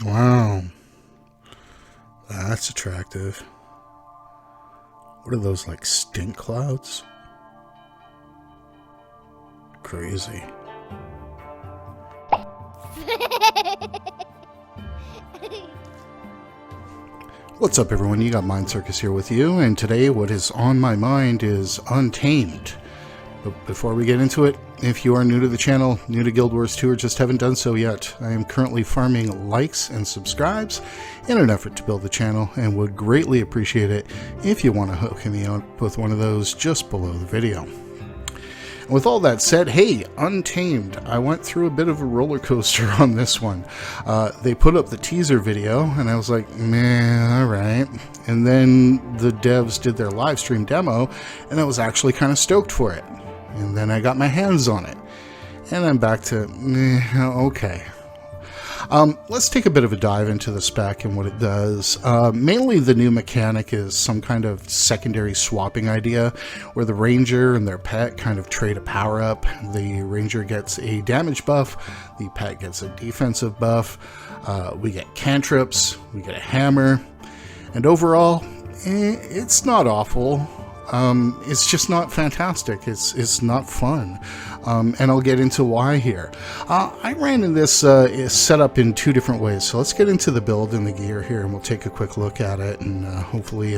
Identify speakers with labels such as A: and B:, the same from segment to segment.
A: Wow. That's attractive. What are those, like stink clouds? Crazy. What's up, everyone? You got Mind Circus here with you, and today what is on my mind is Untamed. But before we get into it, if you are new to the channel, new to Guild Wars 2, or just haven't done so yet, I am currently farming likes and subscribes in an effort to build the channel, and would greatly appreciate it if you want to hook me up with one of those just below the video. With all that said, hey, Untamed, I went through a bit of a roller coaster on this one. They put up the teaser video, and I was like, meh, alright. And then the devs did their live stream demo, and I was actually kind of stoked for it. And then I got my hands on it, and I'm back to, meh, okay. Let's take a bit of a dive into the spec and what it does. Mainly the new mechanic is some kind of secondary swapping idea where the ranger and their pet kind of trade a power up. The ranger gets a damage buff, the pet gets a defensive buff, we get cantrips, we get a hammer, and overall, it's not awful. It's just not fantastic. It's not fun. And I'll get into why here. I ran in this set up in two different ways. So let's get into the build and the gear here, and we'll take a quick look at it and hopefully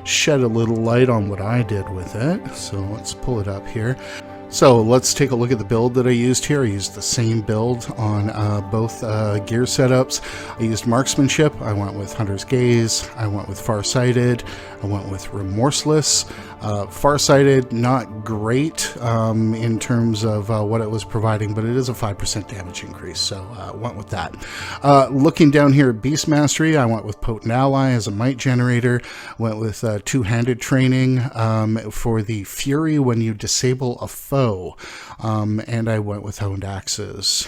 A: shed a little light on what I did with it. So let's pull it up here. So let's take a look at the build that I used here. I used the same build on both gear setups. I used marksmanship. I went with Hunter's Gaze. I went with Farsighted. I went with Remorseless. Farsighted, not great in terms of what it was providing, but it is a 5% damage increase, so went with that. Looking down here at Beast Mastery, I went with Potent Ally as a might generator. Went with two-handed training for the Fury when you disable a foe. And I went with Honed Axes.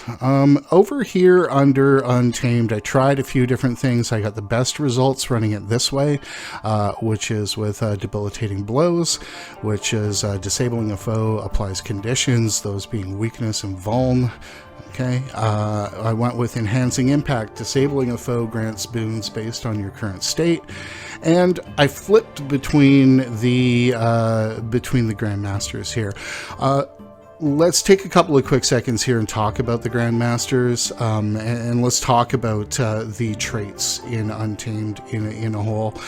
A: Over here under Untamed, I tried a few different things. I got the best results running it this way, which is with Debilitating Blows, which is disabling a foe applies conditions, those being weakness and vuln. Okay, I went with Enhancing Impact. Disabling a foe grants boons based on your current state, and I flipped between the Grandmasters here. Let's take a couple of quick seconds here and talk about the Grandmasters, and let's talk about the traits in Untamed in a whole.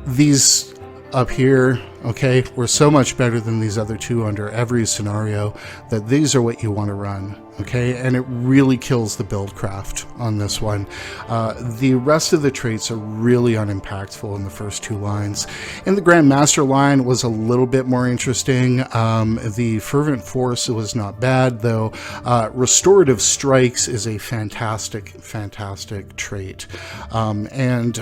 A: These up here, okay, were so much better than these other two under every scenario that these are what you want to run, okay? And it really kills the build craft on this one. The rest of the traits are really unimpactful in the first two lines. In the Grandmaster line was a little bit more interesting. The Fervent Force was not bad, though. Restorative Strikes is a fantastic trait. And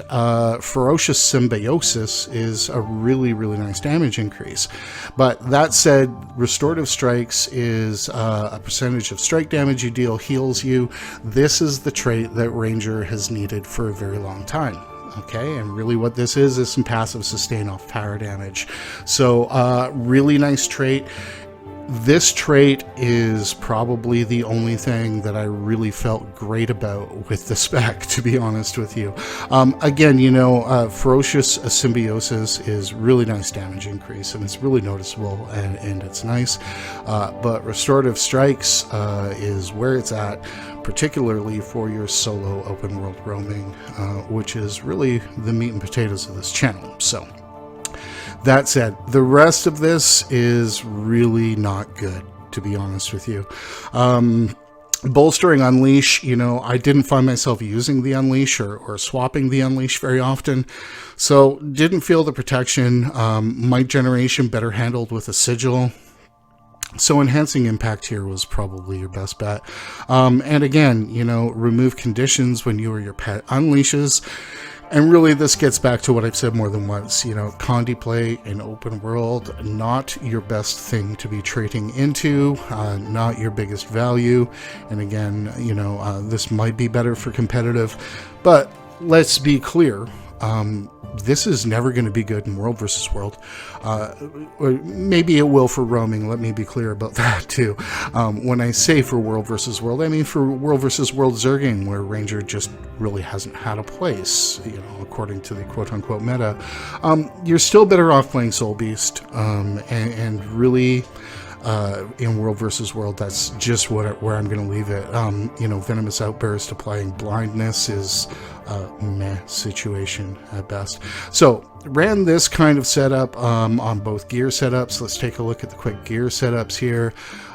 A: Ferocious Symbiosis is a really nice damage increase. But that said, Restorative Strikes is a percentage of strike damage you deal heals you. This is the trait that Ranger has needed for a very long time. Okay, and really what this is some passive sustain off power damage. So really nice trait. This trait is probably the only thing that I really felt great about with the spec, to be honest with you. Again, you know, Ferocious Symbiosis is really nice damage increase, and it's really noticeable, and it's nice. But Restorative Strikes is where it's at, particularly for your solo open world roaming, which is really the meat and potatoes of this channel. So that said, the rest of this is really not good, to be honest with you. Bolstering Unleash, you know, I didn't find myself using the Unleash or swapping the Unleash very often, so didn't feel the protection. Might generation better handled with a Sigil. So Enhancing Impact here was probably your best bet. And again, you know, remove conditions when you or your pet unleashes. And really, this gets back to what I've said more than once. You know, Condi play in open world, not your best thing to be trading into, not your biggest value. And again, you know, this might be better for competitive, but let's be clear. this is never going to be good in World versus World. Or maybe it will for roaming. Let me be clear about that too. When I say for World versus World, I mean for World versus World Zerging, where Ranger just really hasn't had a place, according to the quote-unquote meta. You're still better off playing Soulbeast, and really, in World versus World, that's just where I'm going to leave it. Venomous Outburst applying blindness is a meh situation at best. So ran this kind of setup on both gear setups. Let's take a look at the quick gear setups here.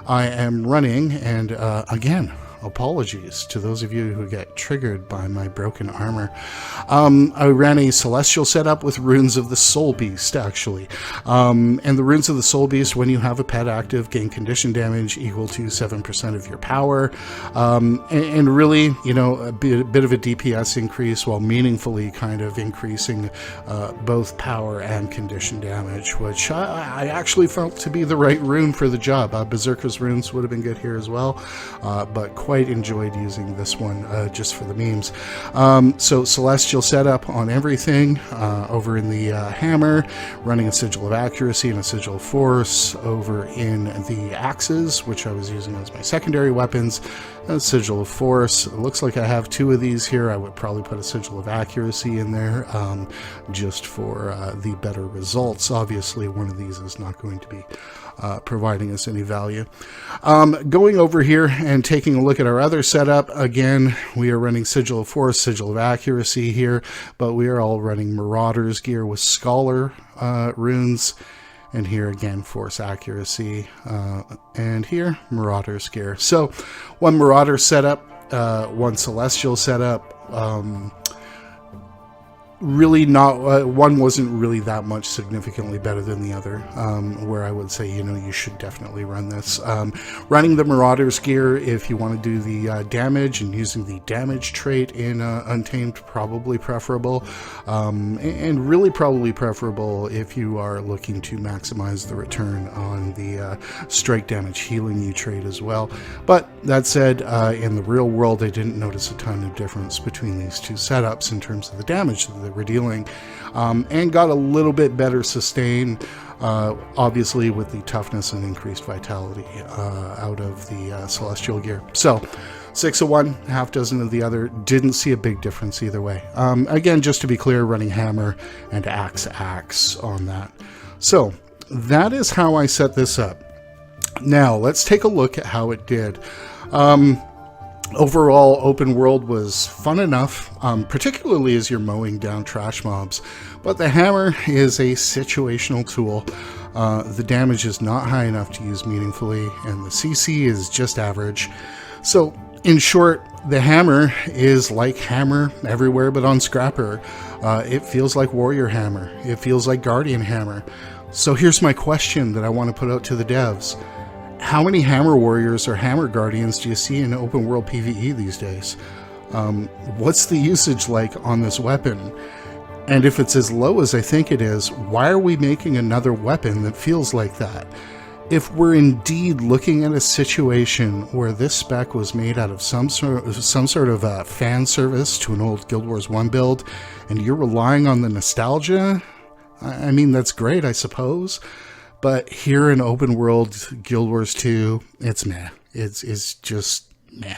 A: I am running, and again, apologies to those of you who get triggered by my broken armor. I ran a Celestial setup with Runes of the Soulbeast, actually. And the Runes of the Soulbeast, when you have a pet active, gain condition damage equal to 7% of your power. And really, a bit of a DPS increase while meaningfully kind of increasing both power and condition damage, which I actually felt to be the right rune for the job. Berserker's Runes would have been good here as well, but quite enjoyed using this one just for the memes. So Celestial setup on everything. Over in the hammer, running a Sigil of Accuracy and a Sigil of Force. Over in the axes, which I was using as my secondary weapons, a Sigil of Force. It looks like I have 2 of these here. I would probably put a Sigil of Accuracy in there just for the better results. Obviously, one of these is not going to be providing us any value. Going over here and taking a look at our other setup, again, we are running Sigil of Force, Sigil of Accuracy here, but we are all running Marauder's gear with Scholar runes, and here again, Force Accuracy, and here, Marauder's gear. So, one Marauder setup, one Celestial setup, really not, one wasn't really that much significantly better than the other, where I would say, you should definitely run this. Running the Marauder's gear, if you want to do the damage and using the damage trait in Untamed, probably preferable, and really probably preferable if you are looking to maximize the return on the strike damage healing you trait as well. But that said, in the real world, I didn't notice a ton of difference between these two setups in terms of the damage that we're dealing, and got a little bit better sustain, obviously with the toughness and increased vitality out of the Celestial gear. So 6 of one, half dozen of the other. Didn't see a big difference either way. Again, just to be clear, running hammer and axe on that. So that is how I set this up. Now let's take a look at how it did. Overall, open world was fun enough, particularly as you're mowing down trash mobs, but the hammer is a situational tool. The damage is not high enough to use meaningfully, and the CC is just average. So, in short, the hammer is like hammer everywhere but on Scrapper. It feels like Warrior Hammer. It feels like Guardian Hammer. So here's my question that I want to put out to the devs. How many Hammer Warriors or Hammer Guardians do you see in open world PvE these days? What's the usage like on this weapon? And if it's as low as I think it is, why are we making another weapon that feels like that? If we're indeed looking at a situation where this spec was made out of some sort of fan service to an old Guild Wars 1 build, and you're relying on the nostalgia, I mean, that's great, I suppose. But here in open world Guild Wars 2, it's meh. It's just meh.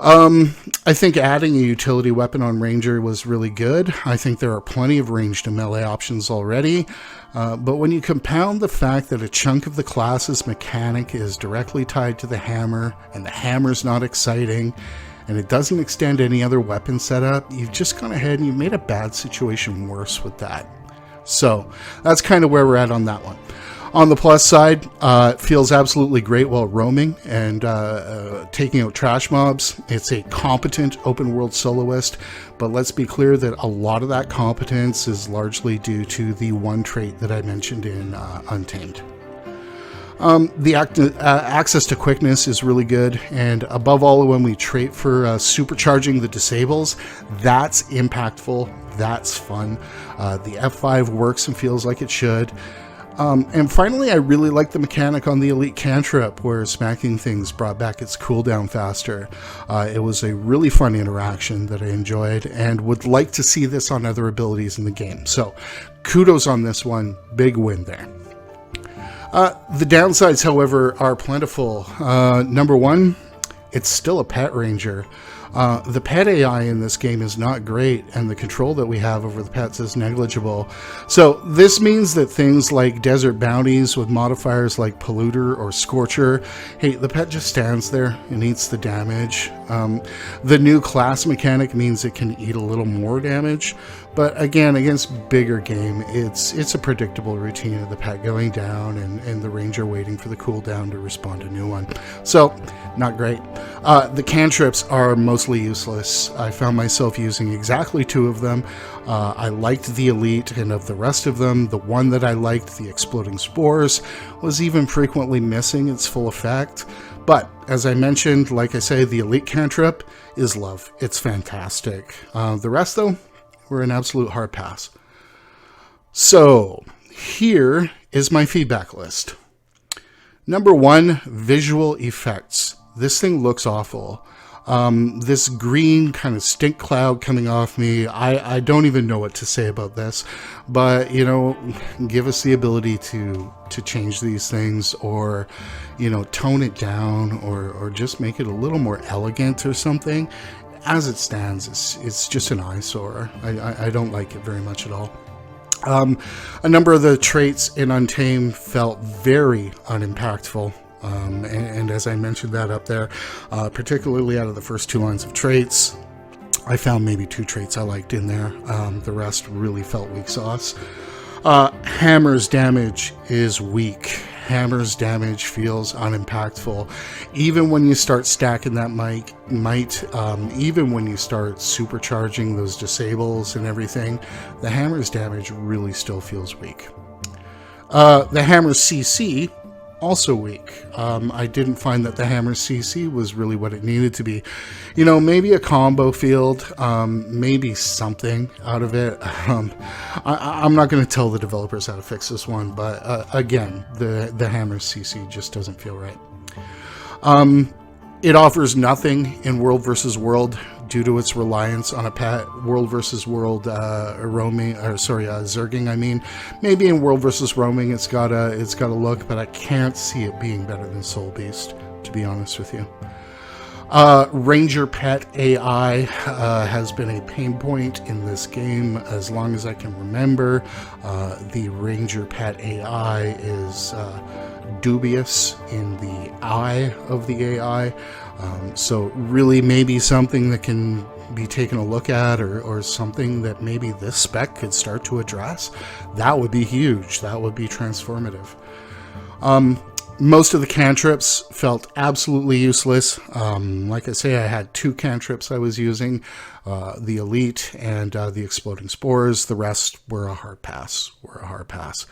A: I think adding a utility weapon on Ranger was really good. I think there are plenty of ranged and melee options already. But when you compound the fact that a chunk of the class's mechanic is directly tied to the hammer, and the hammer's not exciting, and it doesn't extend any other weapon setup, you've just gone ahead and you've made a bad situation worse with that. So that's kind of where we're at on that one. On the plus side, it feels absolutely great while roaming and taking out trash mobs. It's a competent open world soloist, but let's be clear that a lot of that competence is largely due to the one trait that I mentioned in Untamed. The access to quickness is really good, and above all, when we trait for supercharging the disables, that's impactful, that's fun. The F5 works and feels like it should. And finally, I really like the mechanic on the Elite cantrip, where smacking things brought back its cooldown faster. It was a really fun interaction that I enjoyed, and would like to see this on other abilities in the game. So, kudos on this one. Big win there. The downsides, however, are plentiful. Number one, it's still a pet ranger. The pet AI in this game is not great, and the control that we have over the pets is negligible. So this means that things like desert bounties with modifiers like polluter or scorcher, hey, the pet just stands there and eats the damage. The new class mechanic means it can eat a little more damage, but again, against bigger game, it's a predictable routine of the pet going down and the ranger waiting for the cooldown to respond to a new one. So, not great. The cantrips are mostly useless. I found myself using exactly 2 of them. I liked the Elite, and of the rest of them, the one that I liked, the Exploding Spores, was even frequently missing its full effect. But, as I mentioned, like I say, the Elite cantrip is love. It's fantastic. The rest, though, were an absolute hard pass. So, here is my feedback list. Number 1, visual effects. This thing looks awful. This green kind of stink cloud coming off me, I don't even know what to say about this, but, you know, give us the ability to change these things, or, you know, tone it down, or just make it a little more elegant or something. As it stands, it's just an eyesore. I don't like it very much at all. A number of the traits in Untamed felt very unimpactful. And as I mentioned that up there, particularly out of the first 2 lines of traits, I found maybe 2 traits I liked in there. The rest really felt weak sauce. Hammer's damage is weak. Hammer's damage feels unimpactful. Even when you start stacking that might, even when you start supercharging those disables and everything, the hammer's damage really still feels weak. The hammer's CC, also weak. I didn't find that the hammer's CC was really what it needed to be. You know, maybe a combo field, maybe something out of it. I'm not going to tell the developers how to fix this one, but again, the hammer's CC just doesn't feel right. It offers nothing in World versus World due to its reliance on a pet. World versus World roaming, or sorry, zerging. I mean, maybe in World versus roaming, it's got a look, but I can't see it being better than Soulbeast, to be honest with you. Ranger pet AI has been a pain point in this game as long as I can remember. The Ranger pet AI is dubious in the eye of the AI. So really maybe something that can be taken a look at, or something that maybe this spec could start to address. That would be huge. That would be transformative. Most of the cantrips felt absolutely useless. Like I say, I had 2 cantrips I was using, the Elite and the Exploding Spores. The rest were a hard pass.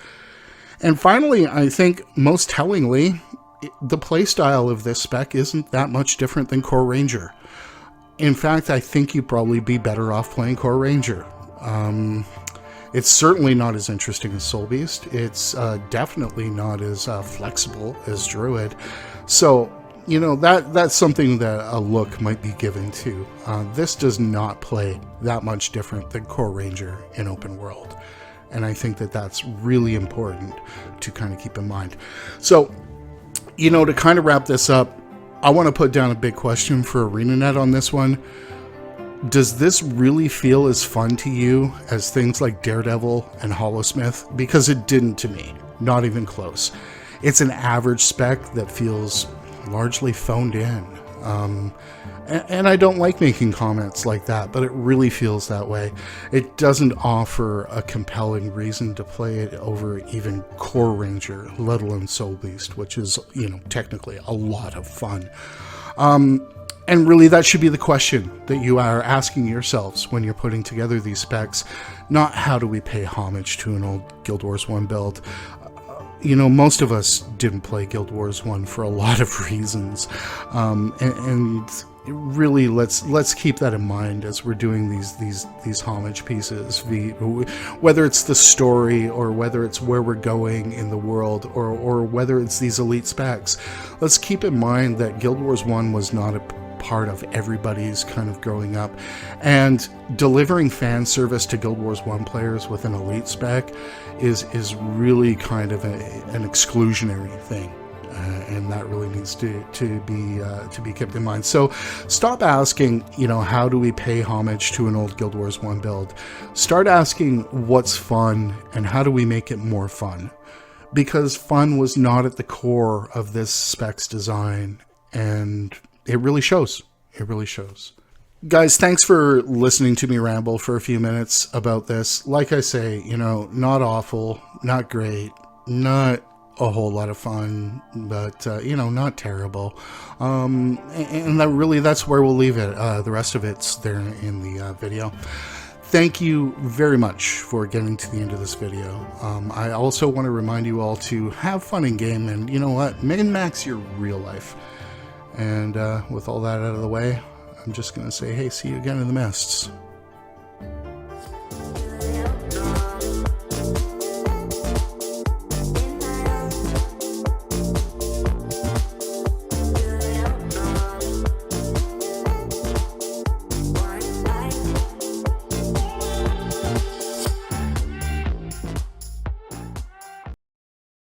A: And finally, I think most tellingly, the playstyle of this spec isn't that much different than Core Ranger. In fact, I think you'd probably be better off playing Core Ranger. It's certainly not as interesting as Soulbeast. It's definitely not as flexible as Druid. So, you know, that's something that a look might be given to. This does not play that much different than Core Ranger in open world. And I think that that's really important to kind of keep in mind. So, you know, to kind of wrap this up, I want to put down a big question for ArenaNet on this one. Does this really feel as fun to you as things like Daredevil and Hollowsmith? Because it didn't to me, not even close. It's an average spec that feels largely phoned in. And I don't like making comments like that, but it really feels that way. It doesn't offer a compelling reason to play it over even Core Ranger, let alone Soulbeast, which is, you know, technically a lot of fun. And really, that should be the question that you are asking yourselves when you're putting together these specs, not how do we pay homage to an old Guild Wars 1 build. You know, most of us didn't play Guild Wars 1 for a lot of reasons. And really, let's keep that in mind as we're doing these homage pieces. Whether it's the story, or whether it's where we're going in the world, or whether it's these elite specs, let's keep in mind that Guild Wars 1 was not a part of everybody's kind of growing up, and delivering fan service to Guild Wars 1 players with an elite spec is really kind of an exclusionary thing. And that really needs to be kept in mind. So stop asking, how do we pay homage to an old Guild Wars 1 build? Start asking what's fun and how do we make it more fun? Because fun was not at the core of this specs design, and it really shows. It really shows. Guys, thanks for listening to me ramble for a few minutes about this. Like I say, not awful, not great, not a whole lot of fun, but not terrible, and that's where we'll leave it. The rest of it's there in the video. Thank you very much for getting to the end of this video. I also want to remind you all to have fun in game, and you know what, min-max your real life. And with all that out of the way, I'm just gonna say, hey, see you again in the mists.